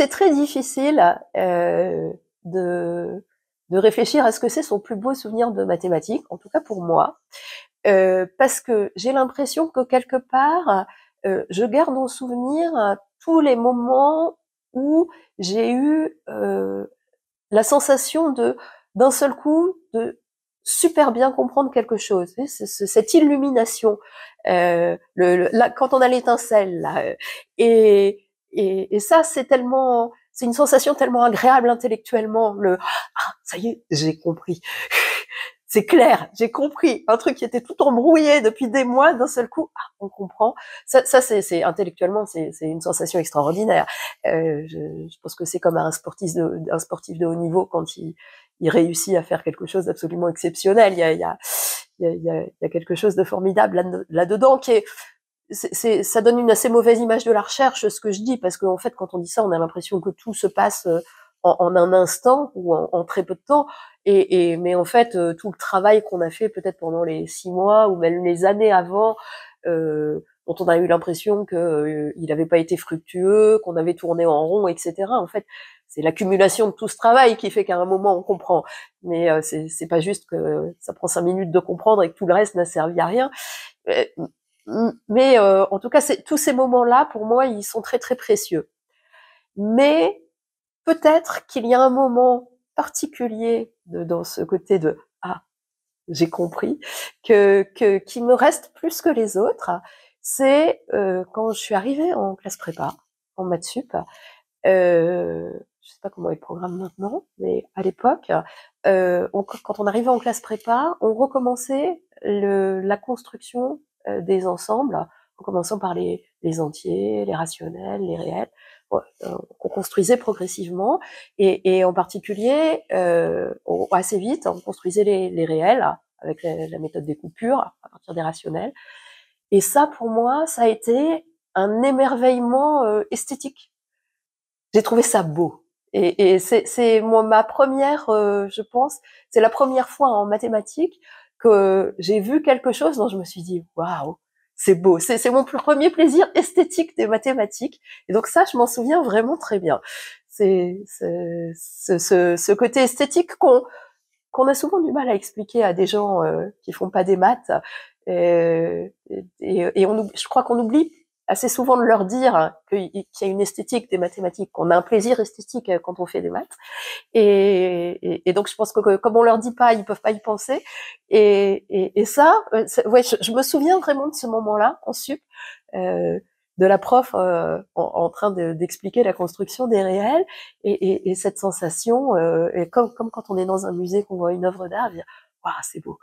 c'est très difficile de réfléchir à ce que c'est son plus beau souvenir de mathématiques, en tout cas pour moi, parce que j'ai l'impression que quelque part, je garde en souvenir tous les moments où j'ai eu la sensation d'un seul coup de super bien comprendre quelque chose. Cette illumination, là, quand on a l'étincelle, là, et ça, c'est une sensation tellement agréable intellectuellement. Ça y est, j'ai compris. C'est clair, j'ai compris. Un truc qui était tout embrouillé depuis des mois, d'un seul coup, on comprend. Ça c'est intellectuellement, c'est une sensation extraordinaire. Je pense que c'est comme un sportif de haut niveau quand il réussit à faire quelque chose d'absolument exceptionnel. Il y a quelque chose de formidable là-dedans qui est ça donne une assez mauvaise image de la recherche, ce que je dis, parce qu'en fait, quand on dit ça, on a l'impression que tout se passe en un instant ou en très peu de temps. Mais en fait, tout le travail qu'on a fait peut-être pendant les 6 mois ou même les années avant, dont on a eu l'impression que il n'avait pas été fructueux, qu'on avait tourné en rond, etc. En fait, c'est l'accumulation de tout ce travail qui fait qu'à un moment on comprend. Mais c'est pas juste que ça prend 5 minutes de comprendre et que tout le reste n'a servi à rien. Mais en tout cas, tous ces moments-là, pour moi, ils sont très très précieux. Mais peut-être qu'il y a un moment particulier dans ce côté de j'ai compris qui me reste plus que les autres. C'est quand je suis arrivée en classe prépa, en maths sup. Je sais pas comment est le programme maintenant, mais à l'époque, quand on arrivait en classe prépa, on recommençait la construction des ensembles, en commençant par les entiers, les rationnels, les réels. On construisait progressivement, et en particulier, assez vite, on construisait les réels avec la méthode des coupures à partir des rationnels. Et ça, pour moi, ça a été un émerveillement esthétique. J'ai trouvé ça beau. Et c'est moi ma première, je pense, c'est la première fois en mathématiques que j'ai vu quelque chose dont je me suis dit waouh, c'est beau. C'est mon premier plaisir esthétique des mathématiques. Et donc ça, je m'en souviens vraiment très bien. C'est ce côté esthétique qu'on a souvent du mal à expliquer à des gens qui font pas des maths. Je crois qu'on oublie assez souvent de leur dire qu'il y a une esthétique des mathématiques, qu'on a un plaisir esthétique quand on fait des maths. Et donc je pense que comme on leur dit pas, ils peuvent pas y penser. Et ça, ouais, je me souviens vraiment de ce moment-là en sup, de la prof en train d'expliquer la construction des réels, et cette sensation, et comme quand on est dans un musée qu'on voit une œuvre d'art, dire waouh, c'est beau.